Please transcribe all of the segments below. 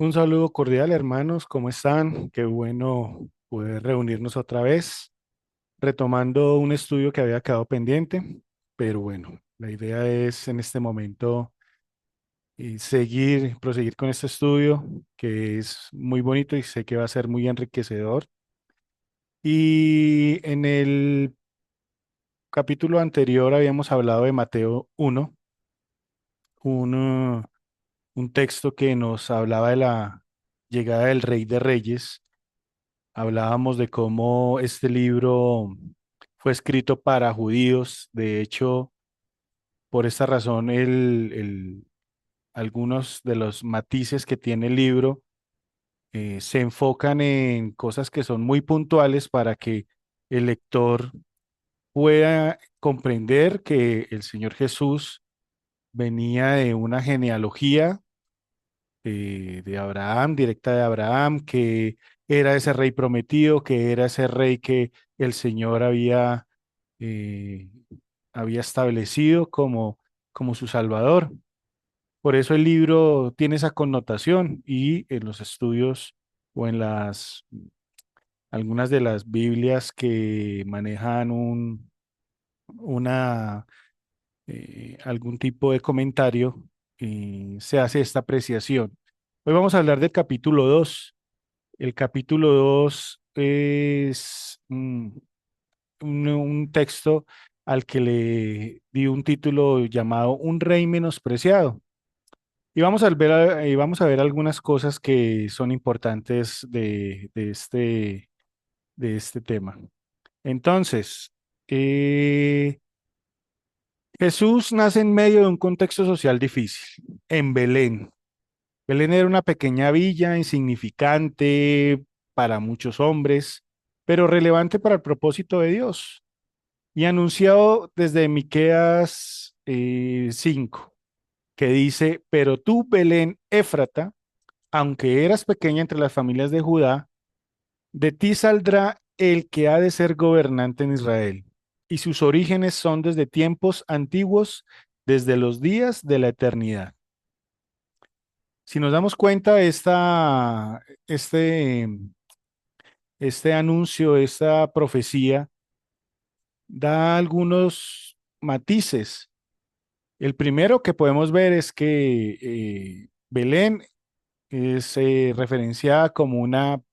Un saludo cordial, hermanos, ¿cómo están? Qué bueno poder reunirnos otra vez, retomando un estudio que había quedado pendiente, pero bueno, la idea es en este momento proseguir con este estudio que es muy bonito y sé que va a ser muy enriquecedor. Y en el capítulo anterior habíamos hablado de Mateo 1, un, uh, un texto que nos hablaba de la llegada del Rey de Reyes. Hablábamos de cómo este libro fue escrito para judíos. De hecho, por esta razón, algunos de los matices que tiene el libro se enfocan en cosas que son muy puntuales para que el lector pueda comprender que el Señor Jesús venía de una genealogía de Abraham, directa de Abraham, que era ese rey prometido, que era ese rey que el Señor eh, había establecido como su Salvador. Por eso el libro tiene esa connotación y en los estudios o en algunas de las Biblias que manejan una, algún tipo de comentario, se hace esta apreciación. Hoy vamos a hablar del capítulo 2. El capítulo 2 es un texto al que le di un título llamado Un rey menospreciado. Y vamos a ver algunas cosas que son importantes de este tema. Entonces, eh, Jesús nace en medio de un contexto social difícil, en Belén. Belén era una pequeña villa insignificante para muchos hombres, pero relevante para el propósito de Dios. Y anunciado desde Miqueas 5, que dice, pero tú, Belén Éfrata, aunque eras pequeña entre las familias de Judá, de ti saldrá el que ha de ser gobernante en Israel. Y sus orígenes son desde tiempos antiguos, desde los días de la eternidad. Si nos damos cuenta, este anuncio, esta profecía, da algunos matices. El primero que podemos ver es que Belén es referenciada como una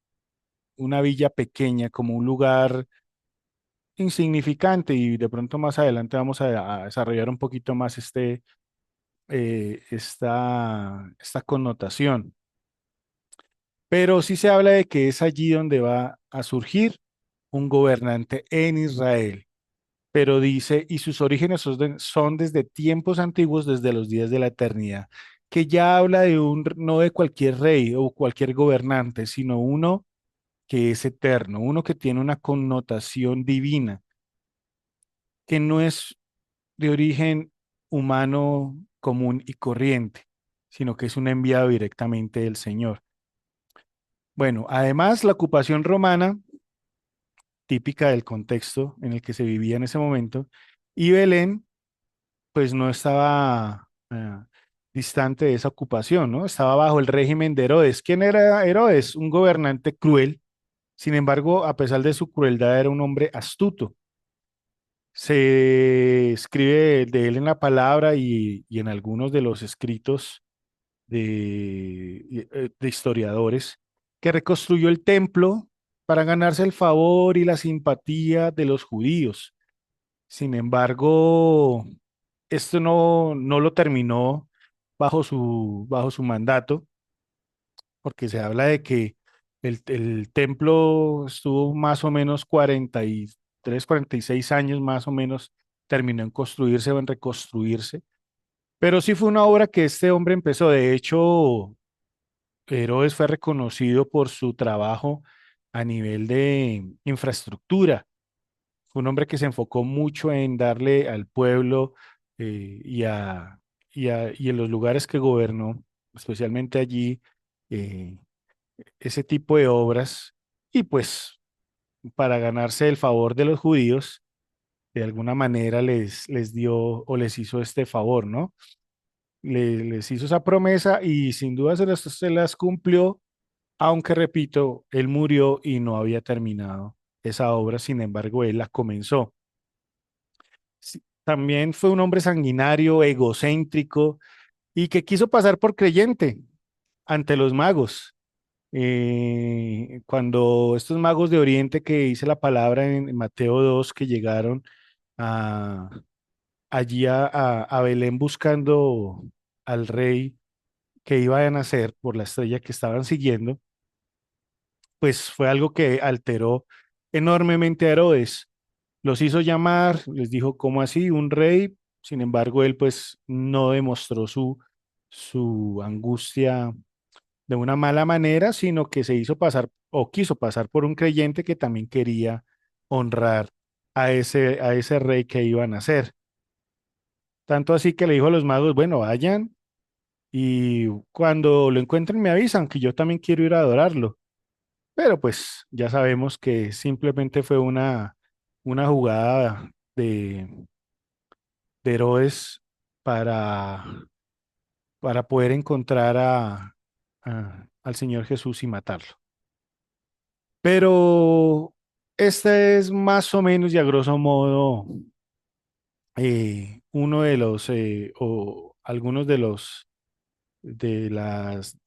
villa pequeña, como un lugar insignificante y de pronto más adelante vamos a desarrollar un poquito más esta connotación. Pero sí se habla de que es allí donde va a surgir un gobernante en Israel. Pero dice, y sus orígenes son desde tiempos antiguos, desde los días de la eternidad, que ya habla no de cualquier rey o cualquier gobernante, sino uno que es eterno, uno que tiene una connotación divina, que no es de origen humano común y corriente, sino que es un enviado directamente del Señor. Bueno, además la ocupación romana, típica del contexto en el que se vivía en ese momento, y Belén, pues no estaba distante de esa ocupación, ¿no? Estaba bajo el régimen de Herodes. ¿Quién era Herodes? Un gobernante cruel. Sin embargo, a pesar de su crueldad, era un hombre astuto. Se escribe de él en la palabra y en algunos de los escritos de historiadores, que reconstruyó el templo para ganarse el favor y la simpatía de los judíos. Sin embargo, esto no lo terminó bajo su mandato, porque se habla de que el templo estuvo más o menos 43, 46 años más o menos, terminó en construirse o en reconstruirse, pero sí fue una obra que este hombre empezó. De hecho, Herodes fue reconocido por su trabajo a nivel de infraestructura. Fue un hombre que se enfocó mucho en darle al pueblo y en los lugares que gobernó, especialmente allí, eh, ese tipo de obras. Y pues para ganarse el favor de los judíos, de alguna manera les dio o les hizo este favor, ¿no? les hizo esa promesa y sin duda se las cumplió, aunque repito, él murió y no había terminado esa obra, sin embargo, él la comenzó. Sí, también fue un hombre sanguinario, egocéntrico y que quiso pasar por creyente ante los magos. Cuando estos magos de Oriente que dice la palabra en Mateo 2 que llegaron a, allí a Belén buscando al rey que iba a nacer por la estrella que estaban siguiendo, pues fue algo que alteró enormemente a Herodes. Los hizo llamar, les dijo, ¿cómo así? Un rey. Sin embargo, él pues no demostró su angustia de una mala manera, sino que se hizo pasar o quiso pasar por un creyente que también quería honrar a ese rey que iba a nacer. Tanto así que le dijo a los magos, bueno, vayan y cuando lo encuentren me avisan que yo también quiero ir a adorarlo. Pero pues ya sabemos que simplemente fue una jugada de Herodes para, para poder encontrar al Señor Jesús y matarlo. Pero este es más o menos y a grosso modo uno de los, o algunos de las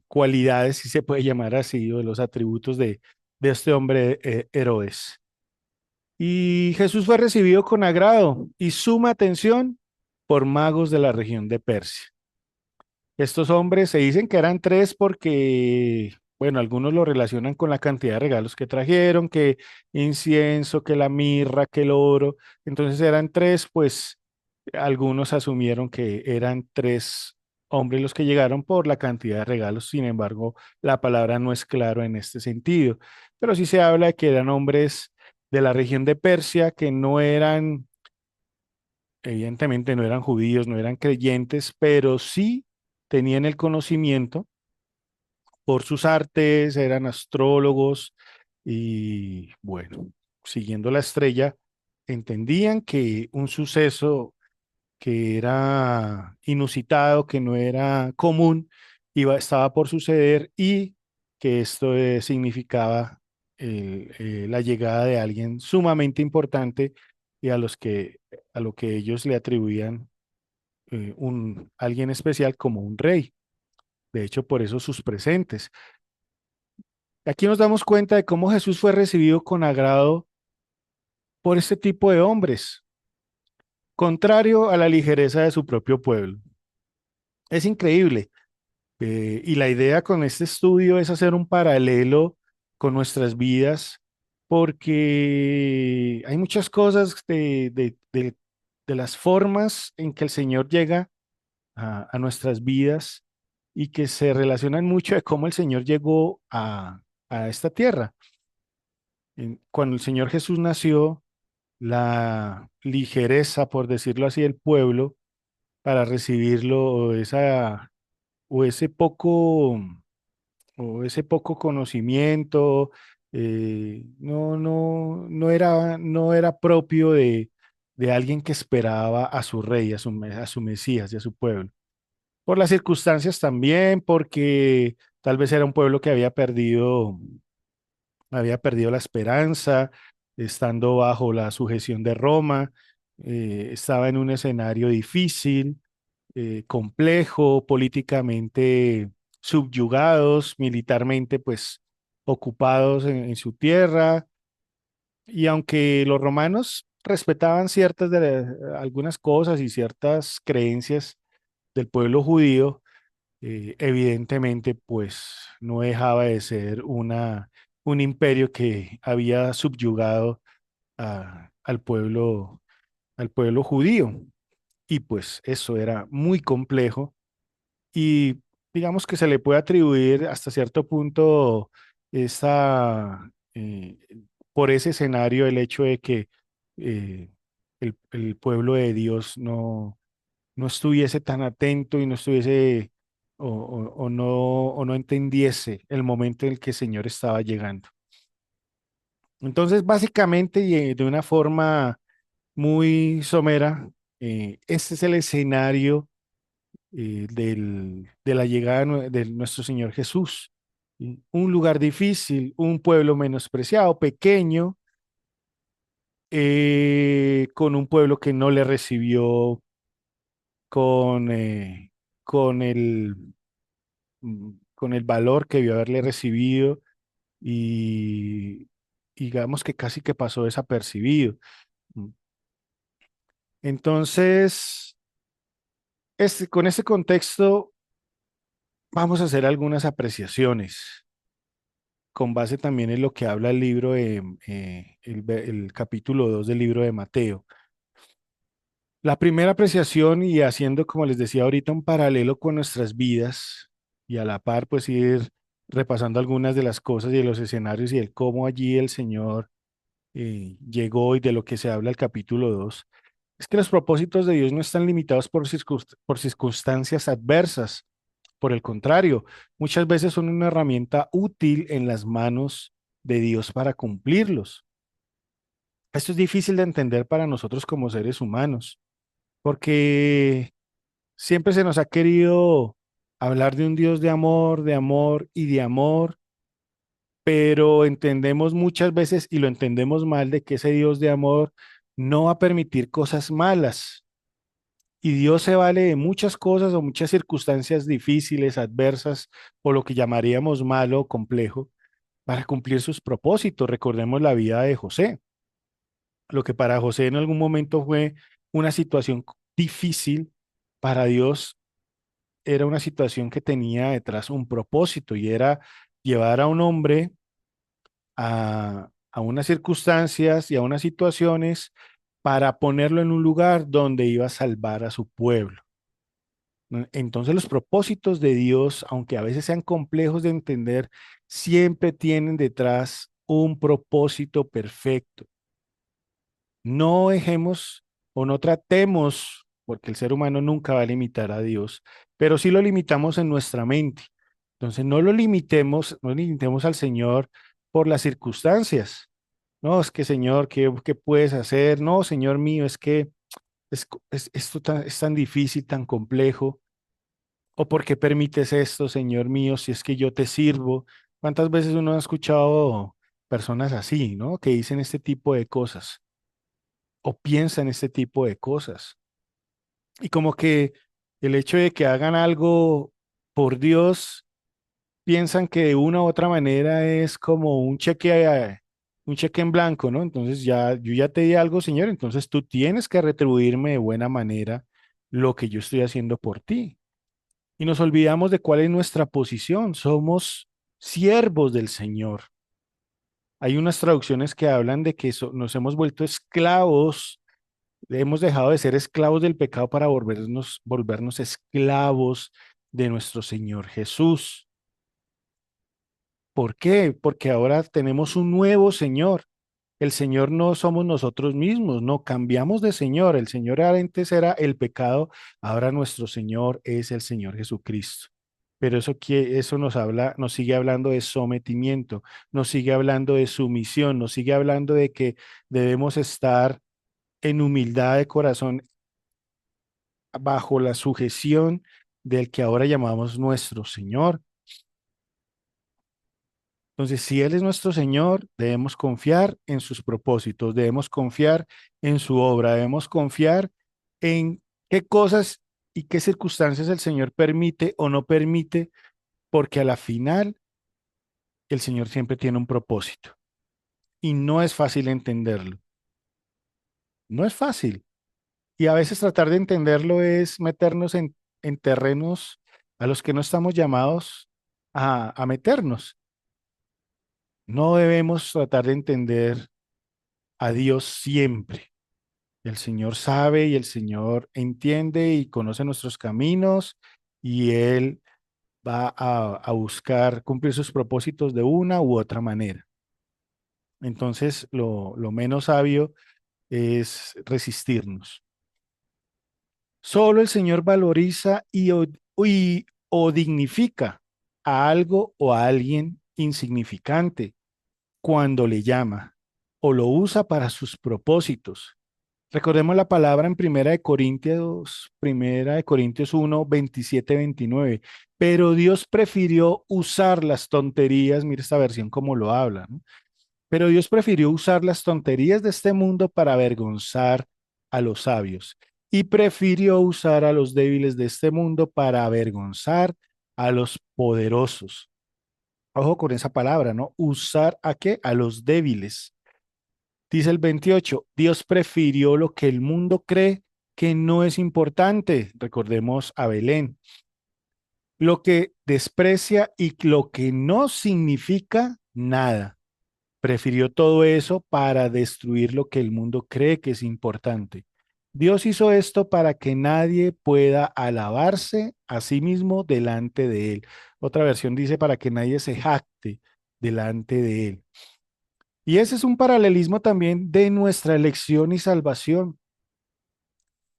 cualidades, si se puede llamar así, o de los atributos de este hombre Herodes. Y Jesús fue recibido con agrado y suma atención por magos de la región de Persia. Estos hombres se dicen que eran tres porque, bueno, algunos lo relacionan con la cantidad de regalos que trajeron, que incienso, que la mirra, que el oro. Entonces eran tres, pues algunos asumieron que eran tres hombres los que llegaron por la cantidad de regalos. Sin embargo, la palabra no es claro en este sentido. Pero sí se habla de que eran hombres de la región de Persia que no eran, evidentemente no eran judíos, no eran creyentes, pero sí tenían el conocimiento por sus artes, eran astrólogos y bueno, siguiendo la estrella, entendían que un suceso que era inusitado, que no era común, estaba por suceder y que esto significaba la llegada de alguien sumamente importante y a lo que ellos le atribuían alguien especial como un rey. De hecho, por eso sus presentes. Aquí nos damos cuenta de cómo Jesús fue recibido con agrado por este tipo de hombres, contrario a la ligereza de su propio pueblo. Es increíble. Y la idea con este estudio es hacer un paralelo con nuestras vidas, porque hay muchas cosas de las formas en que el Señor llega a nuestras vidas y que se relacionan mucho de cómo el Señor llegó a esta tierra. Cuando el Señor Jesús nació, la ligereza, por decirlo así, del pueblo para recibirlo, o ese poco, o ese poco conocimiento, no era propio de alguien que esperaba a su rey, a su Mesías y a su pueblo. Por las circunstancias también, porque tal vez era un pueblo que había perdido la esperanza, estando bajo la sujeción de Roma, estaba en un escenario difícil, complejo, políticamente subyugados, militarmente pues ocupados en su tierra, y aunque los romanos respetaban algunas cosas y ciertas creencias del pueblo judío, evidentemente, pues no dejaba de ser un imperio que había subyugado al pueblo judío. Y pues eso era muy complejo y digamos que se le puede atribuir hasta cierto punto esa, por ese escenario el hecho de que el pueblo de Dios no estuviese tan atento y no estuviese o no entendiese el momento en el que el Señor estaba llegando. Entonces, básicamente, y de una forma muy somera, este es el escenario de la llegada de nuestro Señor Jesús. ¿Sí? Un lugar difícil, un pueblo menospreciado, pequeño, con un pueblo que no le recibió con, con el, con el valor que debió haberle recibido y digamos que casi que pasó desapercibido. Mm. Entonces, con este contexto, vamos a hacer algunas apreciaciones con base también en lo que habla el libro de, el capítulo 2 del libro de Mateo. La primera apreciación y haciendo, como les decía ahorita, un paralelo con nuestras vidas y a la par, pues ir repasando algunas de las cosas y de los escenarios y el cómo allí el Señor llegó y de lo que se habla el capítulo 2 es que los propósitos de Dios no están limitados por circunstancias adversas. Por el contrario, muchas veces son una herramienta útil en las manos de Dios para cumplirlos. Esto es difícil de entender para nosotros como seres humanos, porque siempre se nos ha querido hablar de un Dios de amor y de amor, pero entendemos muchas veces y lo entendemos mal de que ese Dios de amor no va a permitir cosas malas. Y Dios se vale de muchas cosas o muchas circunstancias difíciles, adversas, o lo que llamaríamos malo o complejo, para cumplir sus propósitos. Recordemos la vida de José. Lo que para José en algún momento fue una situación difícil, para Dios era una situación que tenía detrás un propósito y era llevar a un hombre a unas circunstancias y a unas situaciones para ponerlo en un lugar donde iba a salvar a su pueblo. ¿No? Entonces los propósitos de Dios, aunque a veces sean complejos de entender, siempre tienen detrás un propósito perfecto. No dejemos o no tratemos, porque el ser humano nunca va a limitar a Dios, pero sí lo limitamos en nuestra mente. Entonces no lo limitemos, no limitemos al Señor por las circunstancias. No, es que Señor, ¿qué puedes hacer? No, Señor mío, es que esto es tan difícil, tan complejo. ¿O por qué permites esto, Señor mío, si es que yo te sirvo? ¿Cuántas veces uno ha escuchado personas así, ¿no? Que dicen este tipo de cosas o piensan este tipo de cosas. Y como que el hecho de que hagan algo por Dios, piensan que de una u otra manera es como un cheque en blanco, ¿no? Entonces yo ya te di algo, Señor, entonces tú tienes que retribuirme de buena manera lo que yo estoy haciendo por ti. Y nos olvidamos de cuál es nuestra posición. Somos siervos del Señor. Hay unas traducciones que hablan de que nos hemos vuelto esclavos, hemos dejado de ser esclavos del pecado para volvernos esclavos de nuestro Señor Jesús. ¿Por qué? Porque ahora tenemos un nuevo Señor. El Señor no somos nosotros mismos, no cambiamos de Señor. El Señor antes era el pecado, ahora nuestro Señor es el Señor Jesucristo. Pero eso nos habla, nos sigue hablando de sometimiento, nos sigue hablando de sumisión, nos sigue hablando de que debemos estar en humildad de corazón bajo la sujeción del que ahora llamamos nuestro Señor. Entonces, si Él es nuestro Señor, debemos confiar en sus propósitos, debemos confiar en su obra, debemos confiar en qué cosas y qué circunstancias el Señor permite o no permite, porque a la final el Señor siempre tiene un propósito y no es fácil entenderlo. No es fácil. Y a veces tratar de entenderlo es meternos en terrenos a los que no estamos llamados a meternos. No debemos tratar de entender a Dios siempre. El Señor sabe y el Señor entiende y conoce nuestros caminos y Él va a buscar cumplir sus propósitos de una u otra manera. Entonces, lo menos sabio es resistirnos. Solo el Señor valoriza o dignifica a algo o a alguien insignificante cuando le llama o lo usa para sus propósitos. Recordemos la palabra en Primera de Corintios 1, 27, 29. Pero Dios prefirió usar las tonterías, mira esta versión como lo habla, ¿no? Pero Dios prefirió usar las tonterías de este mundo para avergonzar a los sabios y prefirió usar a los débiles de este mundo para avergonzar a los poderosos. Ojo con esa palabra, ¿no? ¿Usar a qué? A los débiles. Dice el 28, Dios prefirió lo que el mundo cree que no es importante. Recordemos a Belén. Lo que desprecia y lo que no significa nada. Prefirió todo eso para destruir lo que el mundo cree que es importante. Dios hizo esto para que nadie pueda alabarse a sí mismo delante de él. Otra versión dice para que nadie se jacte delante de él. Y ese es un paralelismo también de nuestra elección y salvación.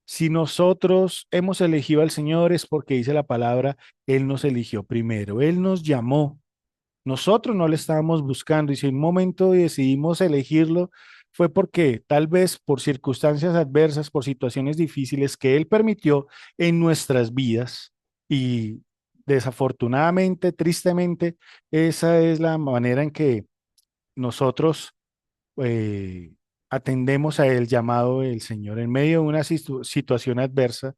Si nosotros hemos elegido al Señor es porque dice la palabra, Él nos eligió primero, Él nos llamó. Nosotros no le estábamos buscando y si en un momento decidimos elegirlo fue porque tal vez por circunstancias adversas, por situaciones difíciles que Él permitió en nuestras vidas y desafortunadamente, tristemente, esa es la manera en que nosotros eh, atendemos a el llamado del Señor en medio de una situación adversa.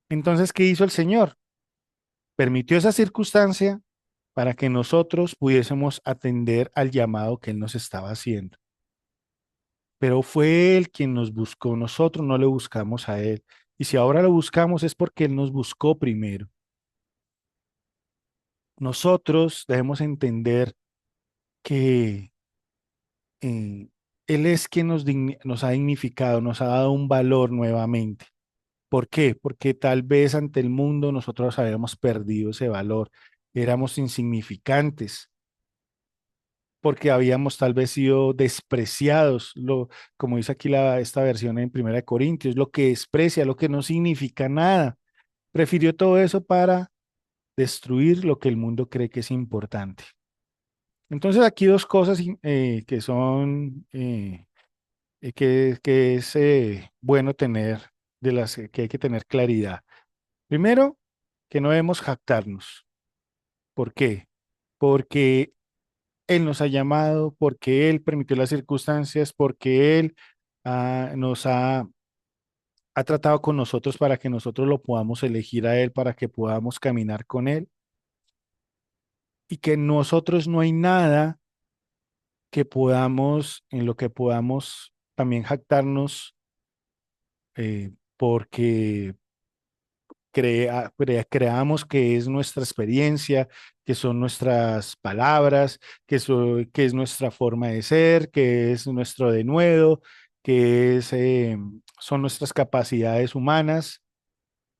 Entonces, ¿qué hizo el Señor? Permitió esa circunstancia para que nosotros pudiésemos atender al llamado que Él nos estaba haciendo. Pero fue Él quien nos buscó, nosotros no le buscamos a Él. Y si ahora lo buscamos es porque Él nos buscó primero. Nosotros debemos entender que Él es quien nos ha dignificado, nos ha dado un valor nuevamente. ¿Por qué? Porque tal vez ante el mundo nosotros habíamos perdido ese valor, éramos insignificantes, porque habíamos tal vez sido despreciados, como dice aquí esta versión en Primera de Corintios, lo que desprecia, lo que no significa nada. Prefirió todo eso para destruir lo que el mundo cree que es importante. Entonces aquí dos cosas que son, que es bueno tener, de las que hay que tener claridad. Primero, que no debemos jactarnos. ¿Por qué? Porque Él nos ha llamado, porque Él permitió las circunstancias, porque Él nos ha tratado con nosotros para que nosotros lo podamos elegir a Él, para que podamos caminar con Él. Y que en nosotros no hay nada que podamos, en lo que podamos también jactarnos, porque creamos que es nuestra experiencia, que son nuestras palabras, que es nuestra forma de ser, que es nuestro denuedo, son nuestras capacidades humanas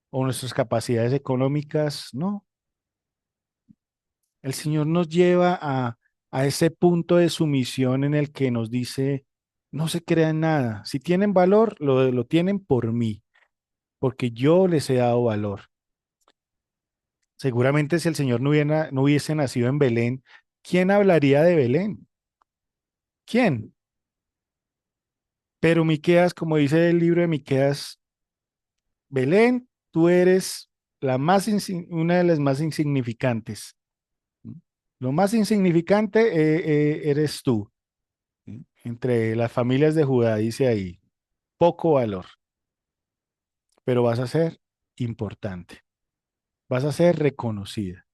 o nuestras capacidades económicas. No, el Señor nos lleva a ese punto de sumisión en el que nos dice, no se crean nada. Si tienen valor, lo tienen por mí, porque yo les he dado valor. Seguramente si el Señor no hubiese nacido en Belén, ¿quién hablaría de Belén? ¿Quién? Pero Miqueas, como dice el libro de Miqueas, Belén, tú eres una de las más insignificantes. ¿Sí? Lo más insignificante eres tú. ¿Sí? Entre las familias de Judá, dice ahí, poco valor, pero vas a ser importante, vas a ser reconocida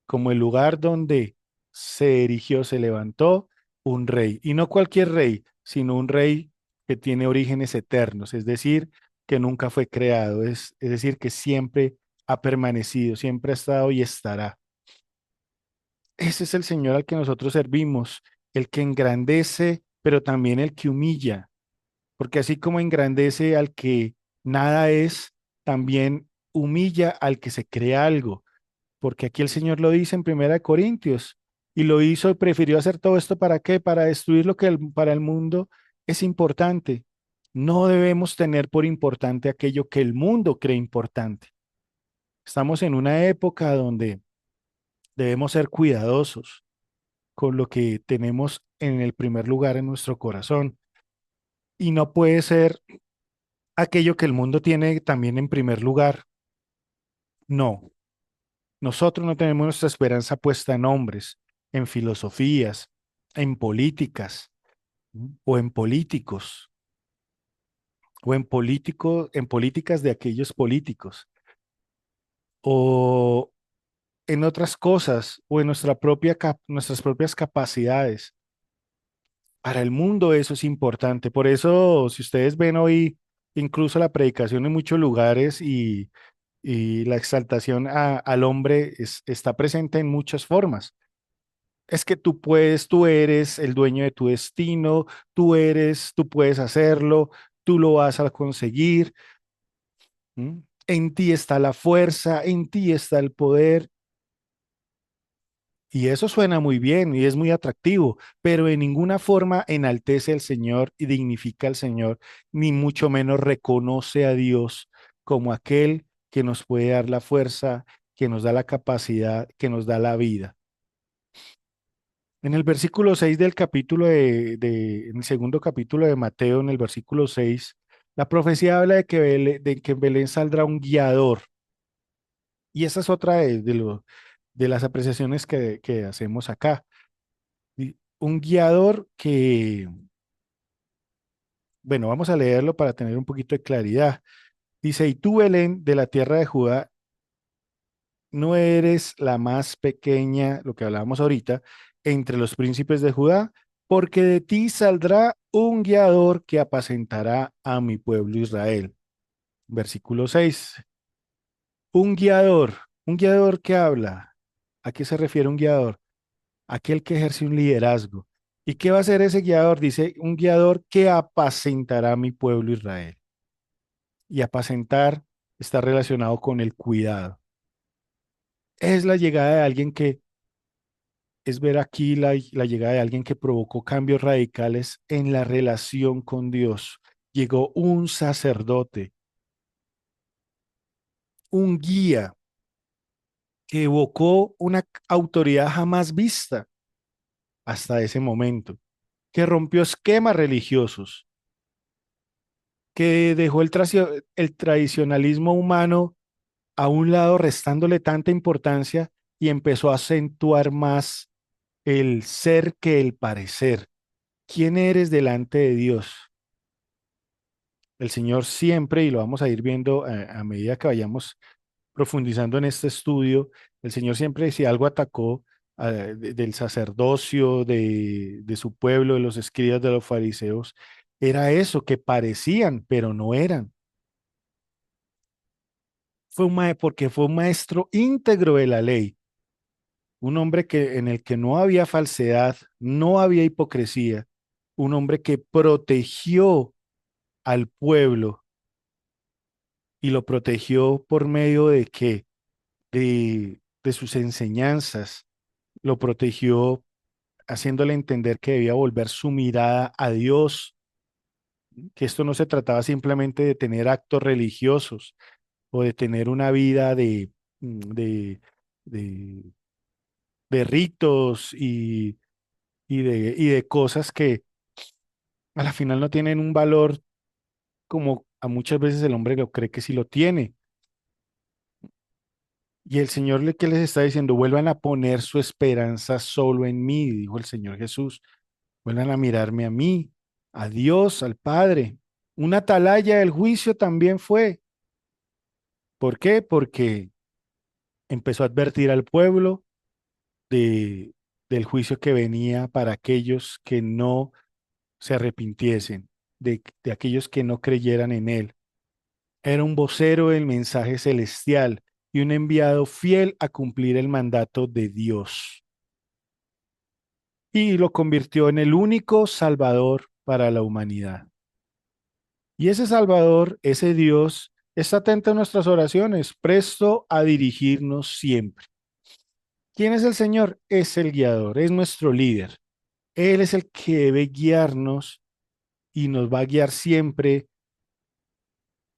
como el lugar donde se erigió, se levantó un rey, y no cualquier rey, sino un rey que tiene orígenes eternos, es decir, que nunca fue creado, es decir, que siempre ha permanecido, siempre ha estado y estará. Ese es el Señor al que nosotros servimos, el que engrandece, pero también el que humilla, porque así como engrandece al que nada es, también humilla al que se cree algo, porque aquí el Señor lo dice en Primera de Corintios, y lo hizo y prefirió hacer todo esto ¿para qué? Para destruir lo que para el mundo es importante. No debemos tener por importante aquello que el mundo cree importante. Estamos en una época donde debemos ser cuidadosos con lo que tenemos en el primer lugar en nuestro corazón. y no puede ser aquello que el mundo tiene también en primer lugar. No, nosotros no tenemos nuestra esperanza puesta en hombres, en filosofías, en políticas, o en políticos, o en políticas de aquellos políticos, o en otras cosas, o en nuestras propias capacidades. Para el mundo eso es importante. Por eso, si ustedes ven hoy, incluso la predicación en muchos lugares y la exaltación al hombre está presente en muchas formas. Es que tú puedes, tú eres el dueño de tu destino, tú puedes hacerlo, tú lo vas a conseguir. ¿M? En ti está la fuerza, en ti está el poder. Y eso suena muy bien y es muy atractivo, pero en ninguna forma enaltece al Señor y dignifica al Señor, ni mucho menos reconoce a Dios como aquel que nos puede dar la fuerza, que nos da la capacidad, que nos da la vida. En el versículo 6 del capítulo en el segundo capítulo de Mateo, en el versículo 6, la profecía habla de que en Belén saldrá un guiador. Y esa es otra de las apreciaciones que hacemos acá. Un guiador que, bueno, vamos a leerlo para tener un poquito de claridad. Dice, y tú, Belén, de la tierra de Judá, no eres la más pequeña, lo que hablábamos ahorita, entre los príncipes de Judá, porque de ti saldrá un guiador que apacentará a mi pueblo Israel. Versículo 6. Un guiador que habla. ¿A qué se refiere un guiador? Aquel que ejerce un liderazgo. ¿Y qué va a hacer ese guiador? Dice, un guiador que apacentará a mi pueblo Israel. Y apacentar está relacionado con el cuidado. Es la llegada de alguien que, es ver aquí la llegada de alguien que provocó cambios radicales en la relación con Dios. Llegó un sacerdote, un guía que evocó una autoridad jamás vista hasta ese momento, que rompió esquemas religiosos, que dejó el tradicionalismo humano a un lado, restándole tanta importancia y empezó a acentuar más el ser que el parecer. ¿Quién eres delante de Dios? El Señor siempre, y lo vamos a ir viendo a medida que vayamos profundizando en este estudio, el Señor siempre, si algo atacó del sacerdocio, de su pueblo, de los escribas, de los fariseos, era eso, que parecían, pero no eran. Porque fue un maestro íntegro de la ley, un hombre en el que no había falsedad, no había hipocresía, un hombre que protegió al pueblo y lo protegió por medio de qué? De sus enseñanzas, lo protegió haciéndole entender que debía volver su mirada a Dios, que esto no se trataba simplemente de tener actos religiosos o de tener una vida de, de, de ritos y de cosas que a la final no tienen un valor como a muchas veces el hombre lo cree que sí lo tiene. Y el Señor que les está diciendo, vuelvan a poner su esperanza solo en mí, dijo el Señor Jesús. Vuelvan a mirarme a mí, a Dios, al Padre. Una atalaya del juicio también fue. ¿Por qué? Porque empezó a advertir al pueblo de, del juicio que venía para aquellos que no se arrepintiesen, de aquellos que no creyeran en Él. Era un vocero del mensaje celestial y un enviado fiel a cumplir el mandato de Dios. Y lo convirtió en el único Salvador para la humanidad. Y ese Salvador, ese Dios, está atento a nuestras oraciones, presto a dirigirnos siempre. ¿Quién es el Señor? Es el guiador, es nuestro líder. Él es el que debe guiarnos y nos va a guiar siempre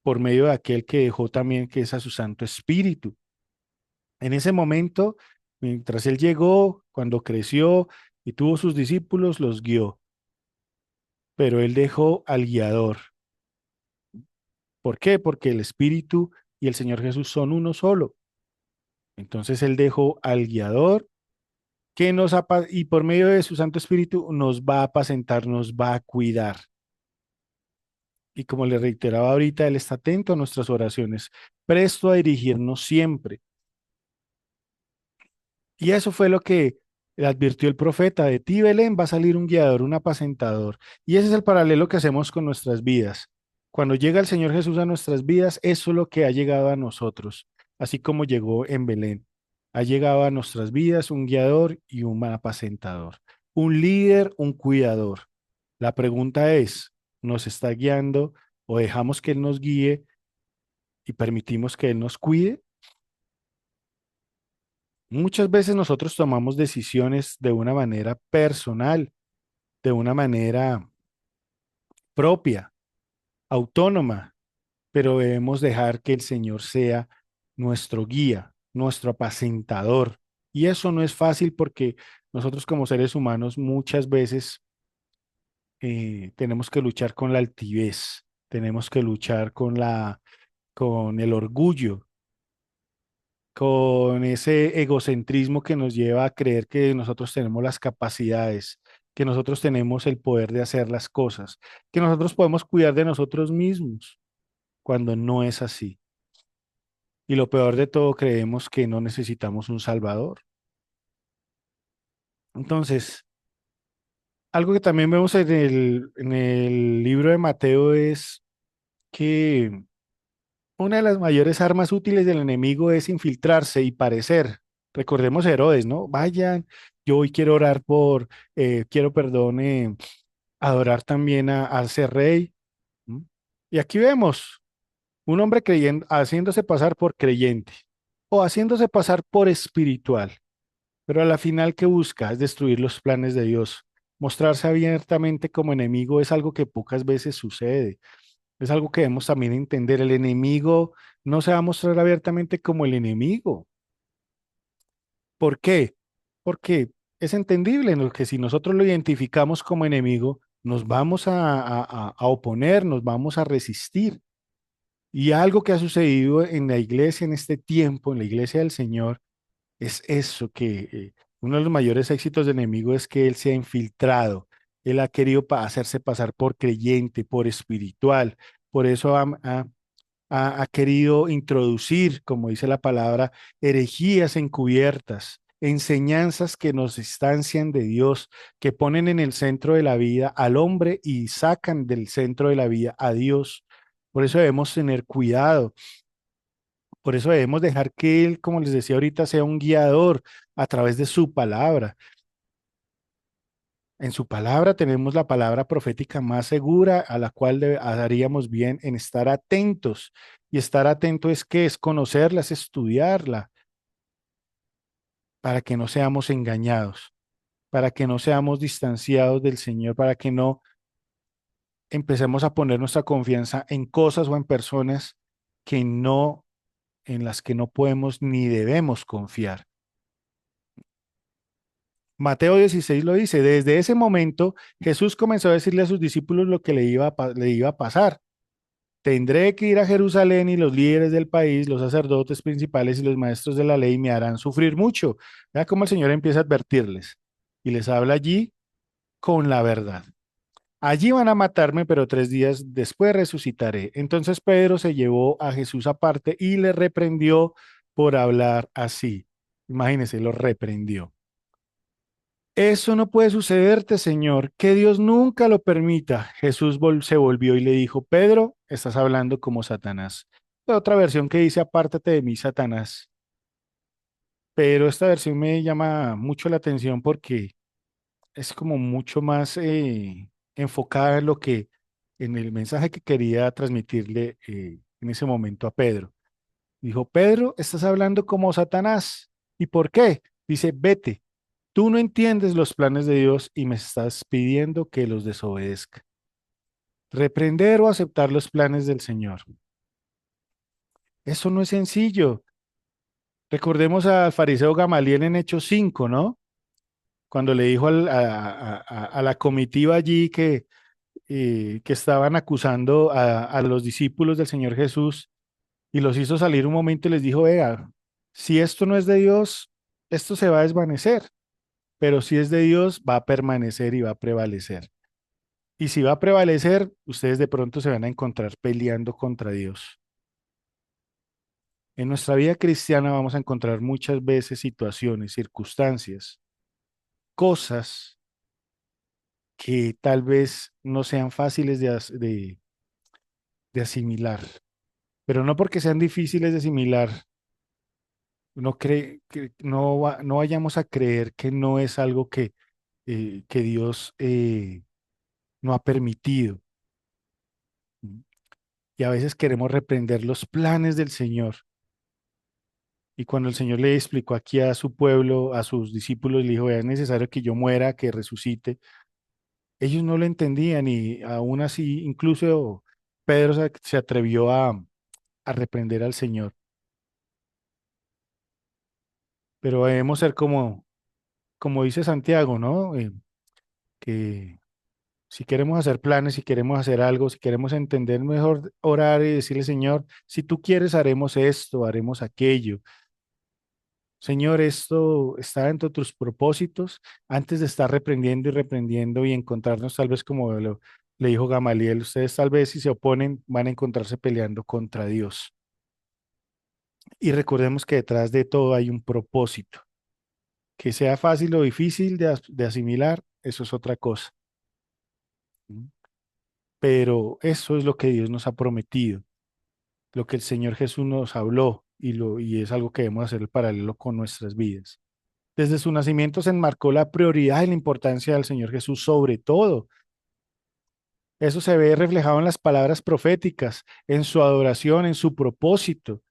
por medio de aquel que dejó también, que es a su Santo Espíritu. En ese momento, mientras Él llegó, cuando creció y tuvo sus discípulos, los guió. pero él dejó al guiador. ¿Por qué? Porque el Espíritu y el Señor Jesús son uno solo. Entonces él dejó al guiador que y por medio de su Santo Espíritu nos va a apacentar, nos va a cuidar. Y como le reiteraba ahorita, Él está atento a nuestras oraciones, presto a dirigirnos siempre. Y eso fue lo que le advirtió el profeta: de ti, Belén, va a salir un guiador, un apacentador. Y ese es el paralelo que hacemos con nuestras vidas. Cuando llega el Señor Jesús a nuestras vidas, eso es lo que ha llegado a nosotros, así como llegó en Belén. Ha llegado a nuestras vidas un guiador y un apacentador, un líder, un cuidador. La pregunta es, ¿nos está guiando o dejamos que Él nos guíe y permitimos que Él nos cuide? Muchas veces nosotros tomamos decisiones de una manera personal, de una manera propia, autónoma, pero debemos dejar que el Señor sea nuestro guía, nuestro apacentador. Y eso no es fácil porque nosotros como seres humanos muchas veces tenemos que luchar con la altivez, tenemos que luchar con el orgullo, con ese egocentrismo que nos lleva a creer que nosotros tenemos las capacidades, que nosotros tenemos el poder de hacer las cosas, que nosotros podemos cuidar de nosotros mismos, cuando no es así. Y lo peor de todo, creemos que no necesitamos un Salvador. Entonces, algo que también vemos en el libro de Mateo es que una de las mayores armas útiles del enemigo es infiltrarse y parecer. Recordemos a Herodes, ¿no? Vayan, yo hoy quiero orar quiero, perdón, adorar también a ese rey. ¿M? Y aquí vemos un hombre creyendo, haciéndose pasar por creyente o haciéndose pasar por espiritual, pero a la final que busca es destruir los planes de Dios. Mostrarse abiertamente como enemigo es algo que pocas veces sucede. Es algo que debemos también entender. El enemigo no se va a mostrar abiertamente como el enemigo. ¿Por qué? Porque es entendible, ¿no?, que si nosotros lo identificamos como enemigo, nos vamos a oponer, nos vamos a resistir. Y algo que ha sucedido en la iglesia en este tiempo, en la iglesia del Señor, es eso, que uno de los mayores éxitos del enemigo es que él se ha infiltrado. Él ha querido hacerse pasar por creyente, por espiritual. Por eso ha querido introducir, como dice la palabra, herejías encubiertas, enseñanzas que nos distancian de Dios, que ponen en el centro de la vida al hombre y sacan del centro de la vida a Dios. Por eso debemos tener cuidado, por eso debemos dejar que Él, como les decía ahorita, sea un guiador a través de su palabra. En su palabra tenemos la palabra profética más segura, a la cual haríamos bien en estar atentos. Y estar atento es que es conocerla, es estudiarla, para que no seamos engañados, para que no seamos distanciados del Señor, para que no empecemos a poner nuestra confianza en cosas o en personas que no, en las que no podemos ni debemos confiar. Mateo 16 lo dice: desde ese momento Jesús comenzó a decirle a sus discípulos lo que le iba a pasar. Tendré que ir a Jerusalén y los líderes del país, los sacerdotes principales y los maestros de la ley me harán sufrir mucho. Vea cómo el Señor empieza a advertirles y les habla allí con la verdad. Allí van a matarme, pero 3 días después resucitaré. Entonces Pedro se llevó a Jesús aparte y le reprendió por hablar así. Imagínense, lo reprendió. Eso no puede sucederte, Señor, que Dios nunca lo permita. Jesús se volvió y le dijo: Pedro, estás hablando como Satanás. Hay otra versión que dice: apártate de mí, Satanás. Pero esta versión me llama mucho la atención porque es como mucho más enfocada en en el mensaje que quería transmitirle en ese momento a Pedro. Dijo: Pedro, estás hablando como Satanás. ¿Y por qué? Dice: vete. Tú no entiendes los planes de Dios y me estás pidiendo que los desobedezca. Reprender o aceptar los planes del Señor. Eso no es sencillo. Recordemos al fariseo Gamaliel en Hechos 5, ¿no? Cuando le dijo a la comitiva allí que estaban acusando a los discípulos del Señor Jesús y los hizo salir un momento y les dijo, vea, si esto no es de Dios, esto se va a desvanecer, pero si es de Dios, va a permanecer y va a prevalecer. Y si va a prevalecer, ustedes de pronto se van a encontrar peleando contra Dios. En nuestra vida cristiana vamos a encontrar muchas veces situaciones, circunstancias, cosas que tal vez no sean fáciles de asimilar, pero no porque sean difíciles de asimilar, no vayamos a creer que no es algo que Dios no ha permitido. Y a veces queremos reprender los planes del Señor. Y cuando el Señor le explicó aquí a su pueblo, a sus discípulos, le dijo, es necesario que yo muera, que resucite. Ellos no lo entendían y aún así, incluso Pedro se atrevió a reprender al Señor. Pero debemos ser como dice Santiago, ¿no? Que si queremos hacer planes, si queremos hacer algo, si queremos entender mejor, orar y decirle, Señor, si tú quieres, haremos esto, haremos aquello. Señor, esto está dentro de tus propósitos, antes de estar reprendiendo y reprendiendo y encontrarnos tal vez como le dijo Gamaliel, ustedes tal vez si se oponen van a encontrarse peleando contra Dios. Y recordemos que detrás de todo hay un propósito. Que sea fácil o difícil de asimilar, eso es otra cosa. ¿Mm? Pero eso es lo que Dios nos ha prometido, lo que el Señor Jesús nos habló y es algo que debemos hacer el paralelo con nuestras vidas. Desde su nacimiento se enmarcó la prioridad y la importancia del Señor Jesús sobre todo. Eso se ve reflejado en las palabras proféticas, en su adoración, en su propósito.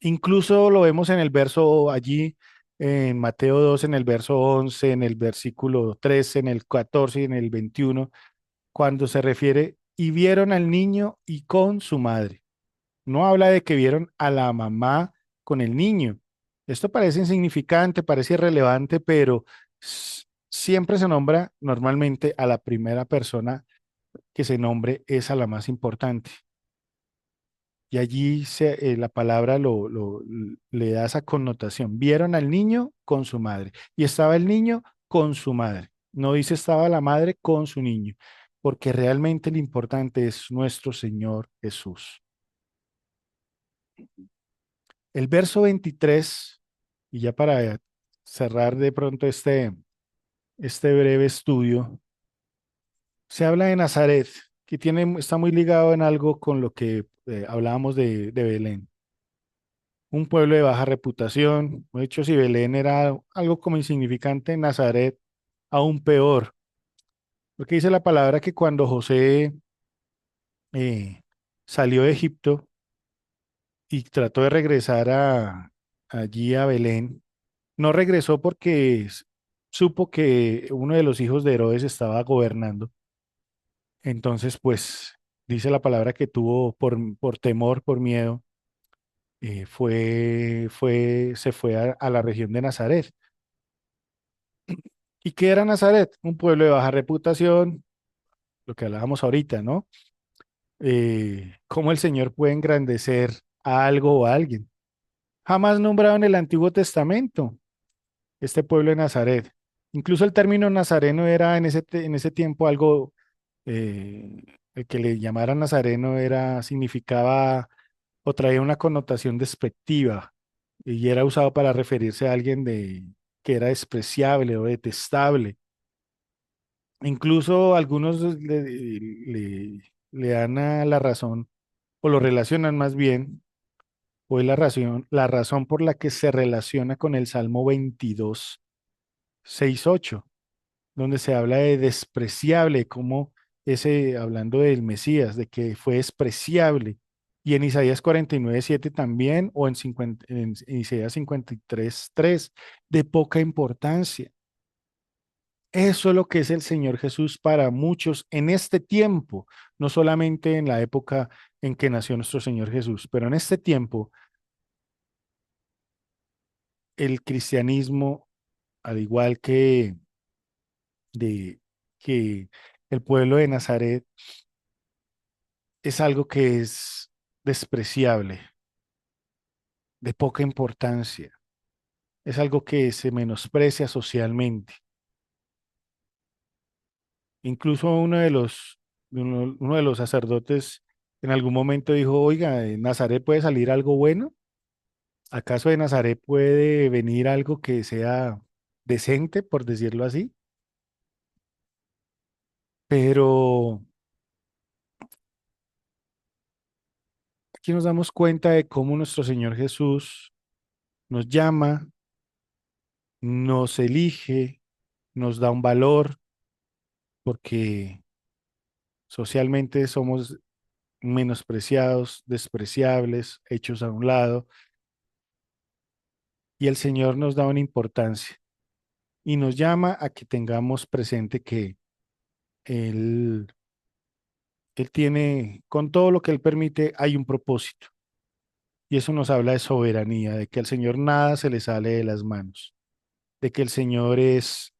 Incluso lo vemos en el verso allí, en Mateo 2, en el verso 11, en el versículo 13, en el 14 y en el 21, cuando se refiere, y vieron al niño y con su madre. No habla de que vieron a la mamá con el niño. Esto parece insignificante, parece irrelevante, pero siempre se nombra normalmente a la primera persona que se nombre es a la más importante. Y allí la palabra le da esa connotación. Vieron al niño con su madre y estaba el niño con su madre. No dice estaba la madre con su niño, porque realmente lo importante es nuestro Señor Jesús. El verso 23 y ya para cerrar de pronto este breve estudio, se habla de Nazaret, que está muy ligado en algo con lo que hablábamos de Belén. Un pueblo de baja reputación. De hecho, si Belén era algo como insignificante, Nazaret aún peor. Porque dice la palabra que cuando José eh, salió de Egipto y trató de regresar allí a Belén, no regresó porque supo que uno de los hijos de Herodes estaba gobernando. Entonces, pues, dice la palabra que tuvo por temor, por miedo, se fue a la región de Nazaret. ¿Y qué era Nazaret? Un pueblo de baja reputación, lo que hablábamos ahorita, ¿no? ¿Cómo el Señor puede engrandecer a algo o a alguien? Jamás nombrado en el Antiguo Testamento, este pueblo de Nazaret. Incluso el término nazareno era en ese tiempo algo, eh, el que le llamaran nazareno significaba o traía una connotación despectiva y era usado para referirse a alguien que era despreciable o detestable. Incluso algunos le dan a la razón o lo relacionan más bien, o es la razón por la que se relaciona con el Salmo 22, 6, 8, donde se habla de despreciable, como hablando del Mesías, de que fue despreciable. Y en Isaías 49, 7 también, o en Isaías 53, 3, de poca importancia. Eso es lo que es el Señor Jesús para muchos en este tiempo, no solamente en la época en que nació nuestro Señor Jesús, pero en este tiempo el cristianismo, al igual que de que el pueblo de Nazaret es algo que es despreciable, de poca importancia, es algo que se menosprecia socialmente. Incluso uno de los sacerdotes en algún momento dijo, oiga, ¿de Nazaret puede salir algo bueno? ¿Acaso de Nazaret puede venir algo que sea decente, por decirlo así? Pero aquí nos damos cuenta de cómo nuestro Señor Jesús nos llama, nos elige, nos da un valor, porque socialmente somos menospreciados, despreciables, hechos a un lado, y el Señor nos da una importancia y nos llama a que tengamos presente que Él, Él tiene, con todo lo que Él permite, hay un propósito. Y eso nos habla de soberanía, de que al Señor nada se le sale de las manos, de que el Señor está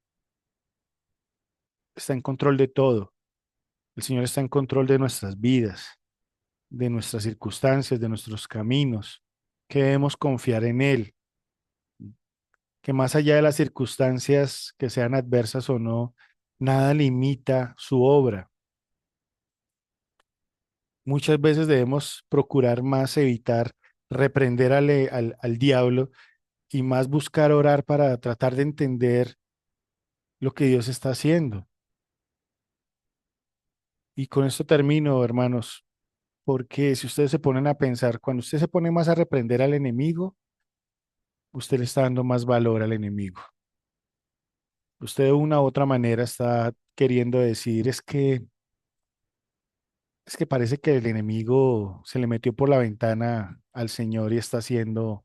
en control de todo. El Señor está en control de nuestras vidas, de nuestras circunstancias, de nuestros caminos, que debemos confiar en Él, que más allá de las circunstancias que sean adversas o no, nada limita su obra. Muchas veces debemos procurar más evitar reprender al diablo y más buscar orar para tratar de entender lo que Dios está haciendo. Y con esto termino, hermanos, porque si ustedes se ponen a pensar, cuando usted se pone más a reprender al enemigo, usted le está dando más valor al enemigo. Usted de una u otra manera está queriendo decir, es que parece que el enemigo se le metió por la ventana al Señor y está haciendo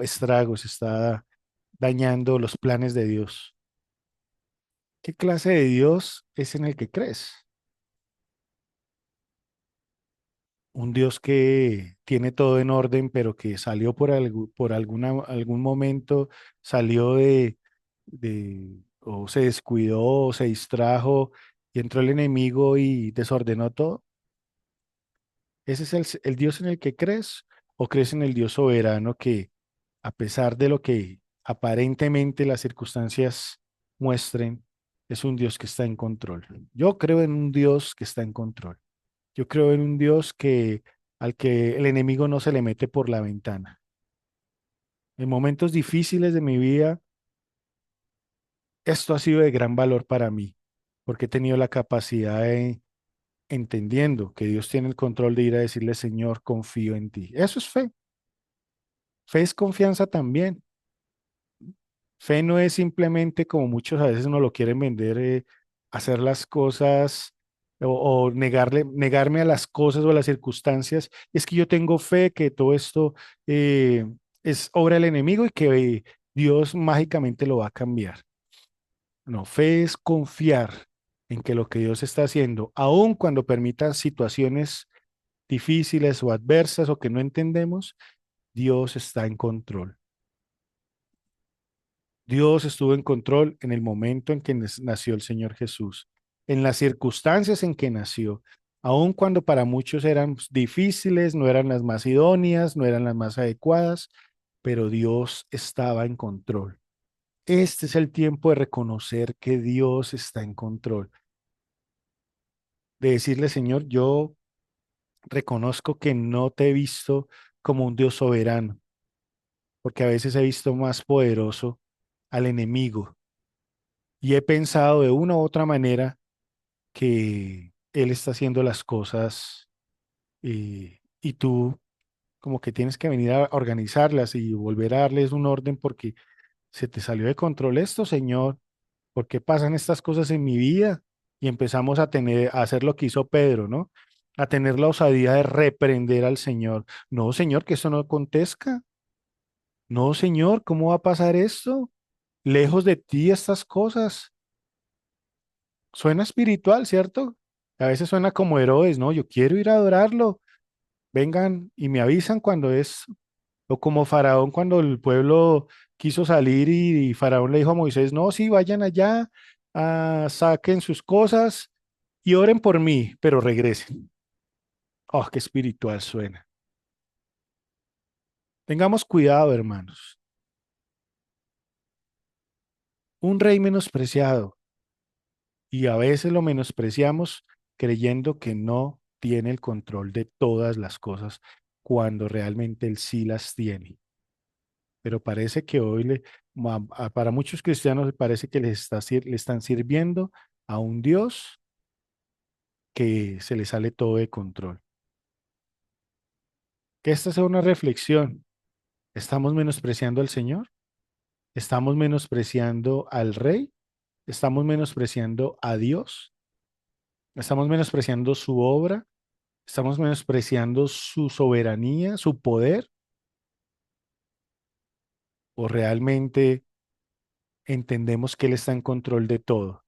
estragos, está dañando los planes de Dios. ¿Qué clase de Dios es en el que crees? Un Dios que tiene todo en orden, pero que salió por algún momento, salió o se descuidó, o se distrajo, y entró el enemigo y desordenó todo. ¿Ese es el Dios en el que crees? ¿O crees en el Dios soberano que, a pesar de lo que aparentemente las circunstancias muestren, es un Dios que está en control? Yo creo en un Dios que está en control. Yo creo en un Dios al que el enemigo no se le mete por la ventana. En momentos difíciles de mi vida, esto ha sido de gran valor para mí, porque he tenido la capacidad de, entendiendo que Dios tiene el control de ir a decirle, Señor, confío en ti. Eso es fe. Fe es confianza también. Fe no es simplemente como muchos a veces no lo quieren vender, hacer las cosas o negarme a las cosas o a las circunstancias. Es que yo tengo fe que todo esto eh, es obra del enemigo y que Dios mágicamente lo va a cambiar. No, fe es confiar en que lo que Dios está haciendo, aun cuando permita situaciones difíciles o adversas o que no entendemos, Dios está en control. Dios estuvo en control en el momento en que nació el Señor Jesús, en las circunstancias en que nació, aun cuando para muchos eran difíciles, no eran las más idóneas, no eran las más adecuadas, pero Dios estaba en control. Este es el tiempo de reconocer que Dios está en control, de decirle, Señor, yo reconozco que no te he visto como un Dios soberano, porque a veces he visto más poderoso al enemigo y he pensado de una u otra manera que Él está haciendo las cosas y tú como que tienes que venir a organizarlas y volver a darles un orden porque se te salió de control esto, Señor. ¿Por qué pasan estas cosas en mi vida? Y empezamos a hacer lo que hizo Pedro, ¿no? A tener la osadía de reprender al Señor. No, Señor, que eso no acontezca. No, Señor, ¿cómo va a pasar esto? Lejos de ti estas cosas. Suena espiritual, ¿cierto? A veces suena como Herodes, ¿no? Yo quiero ir a adorarlo. Vengan y me avisan cuando es, o como Faraón cuando el pueblo quiso salir y Faraón le dijo a Moisés, no, sí, vayan allá. saquen sus cosas y oren por mí, pero regresen. Oh, qué espiritual suena. Tengamos cuidado, hermanos. Un rey menospreciado, y a veces lo menospreciamos creyendo que no tiene el control de todas las cosas cuando realmente él sí las tiene. Pero parece que hoy para muchos cristianos parece que le están sirviendo a un Dios que se le sale todo de control. Que esta sea una reflexión. ¿Estamos menospreciando al Señor? ¿Estamos menospreciando al Rey? ¿Estamos menospreciando a Dios? ¿Estamos menospreciando su obra? ¿Estamos menospreciando su soberanía, su poder? ¿O realmente entendemos que Él está en control de todo?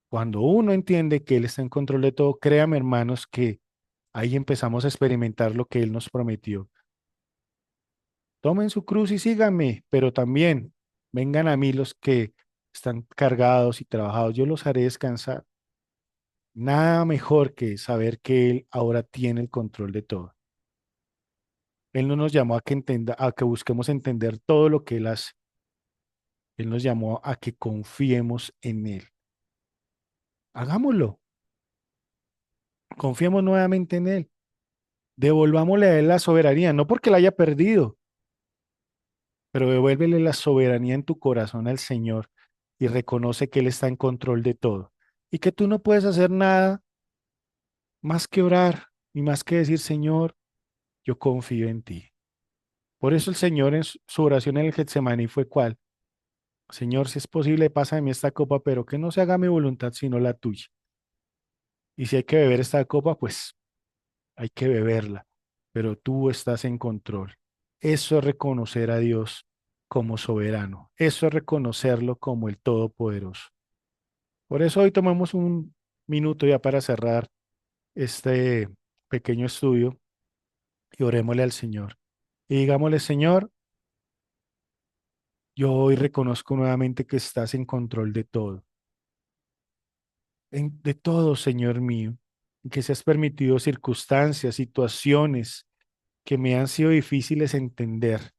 Cuando uno entiende que Él está en control de todo, créame, hermanos, que ahí empezamos a experimentar lo que Él nos prometió. Tomen su cruz y síganme, pero también vengan a mí los que están cargados y trabajados, yo los haré descansar. Nada mejor que saber que Él ahora tiene el control de todo. Él no nos llamó a que busquemos entender todo lo que Él hace. Él nos llamó a que confiemos en Él. Hagámoslo. Confiemos nuevamente en Él. Devolvámosle a Él la soberanía, no porque la haya perdido, pero devuélvele la soberanía en tu corazón al Señor y reconoce que Él está en control de todo y que tú no puedes hacer nada más que orar y más que decir, Señor, yo confío en ti. Por eso el Señor en su oración en el Getsemaní fue cuál: Señor, si es posible, pasa de mí esta copa, pero que no se haga mi voluntad sino la tuya. Y si hay que beber esta copa, pues hay que beberla, pero tú estás en control. Eso es reconocer a Dios como soberano. Eso es reconocerlo como el Todopoderoso. Por eso hoy tomamos un minuto ya para cerrar este pequeño estudio y orémosle al Señor. Y digámosle, Señor, yo hoy reconozco nuevamente que estás en control de todo, de todo, Señor mío, y que se has permitido circunstancias, situaciones que me han sido difíciles entender.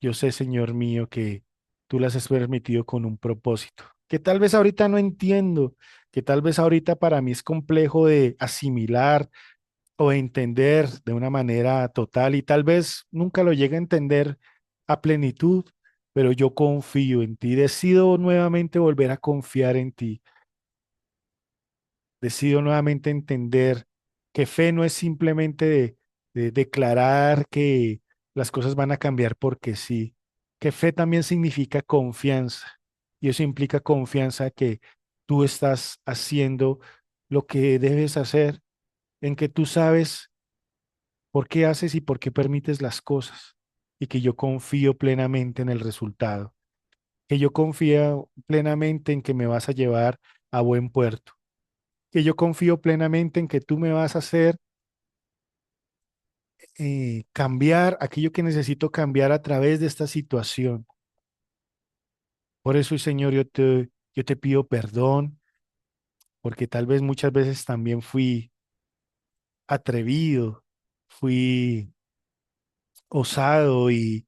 Yo sé, Señor mío, que tú las has permitido con un propósito, que tal vez ahorita no entiendo, que tal vez ahorita para mí es complejo de asimilar o de entender de una manera total y tal vez nunca lo llegue a entender a plenitud, pero yo confío en ti, decido nuevamente volver a confiar en ti, decido nuevamente entender que fe no es simplemente de declarar que las cosas van a cambiar porque sí, que fe también significa confianza y eso implica confianza que tú estás haciendo lo que debes hacer, en que tú sabes por qué haces y por qué permites las cosas y que yo confío plenamente en el resultado, que yo confío plenamente en que me vas a llevar a buen puerto, que yo confío plenamente en que tú me vas a hacer cambiar aquello que necesito cambiar a través de esta situación. Por eso, Señor, yo te pido perdón, porque tal vez muchas veces también fui atrevido, fui osado y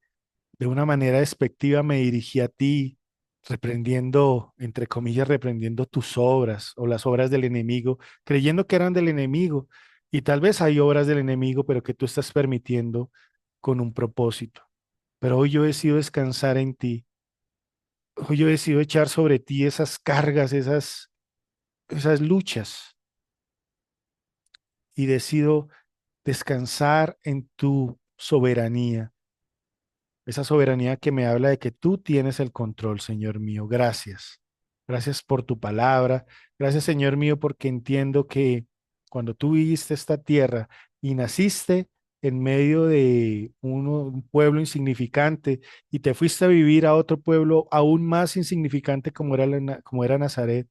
de una manera despectiva me dirigí a ti, reprendiendo, entre comillas, reprendiendo tus obras o las obras del enemigo, creyendo que eran del enemigo. Y tal vez hay obras del enemigo, pero que tú estás permitiendo con un propósito. Pero hoy yo decido descansar en ti. Hoy yo decido echar sobre ti esas cargas, esas luchas y decido descansar en tu soberanía. Esa soberanía que me habla de que tú tienes el control, Señor mío. Gracias. Gracias por tu palabra. Gracias, Señor mío, porque entiendo que cuando tú viviste esta tierra y naciste en medio de un pueblo insignificante y te fuiste a vivir a otro pueblo aún más insignificante como era Nazaret,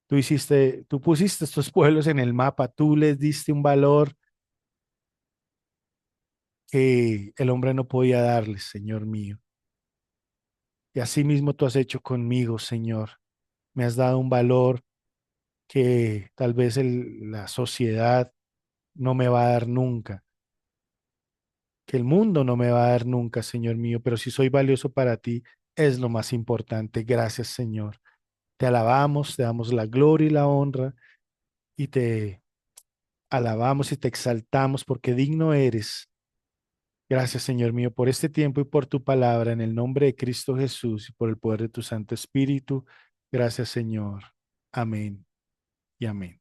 tú pusiste estos pueblos en el mapa, tú les diste un valor que el hombre no podía darles, Señor mío. Y así mismo tú has hecho conmigo, Señor. Me has dado un valor que tal vez la sociedad no me va a dar nunca, que el mundo no me va a dar nunca, Señor mío, pero si soy valioso para ti, es lo más importante. Gracias, Señor. Te alabamos, te damos la gloria y la honra y te alabamos y te exaltamos porque digno eres. Gracias, Señor mío, por este tiempo y por tu palabra, en el nombre de Cristo Jesús y por el poder de tu Santo Espíritu. Gracias, Señor. Amén y amén.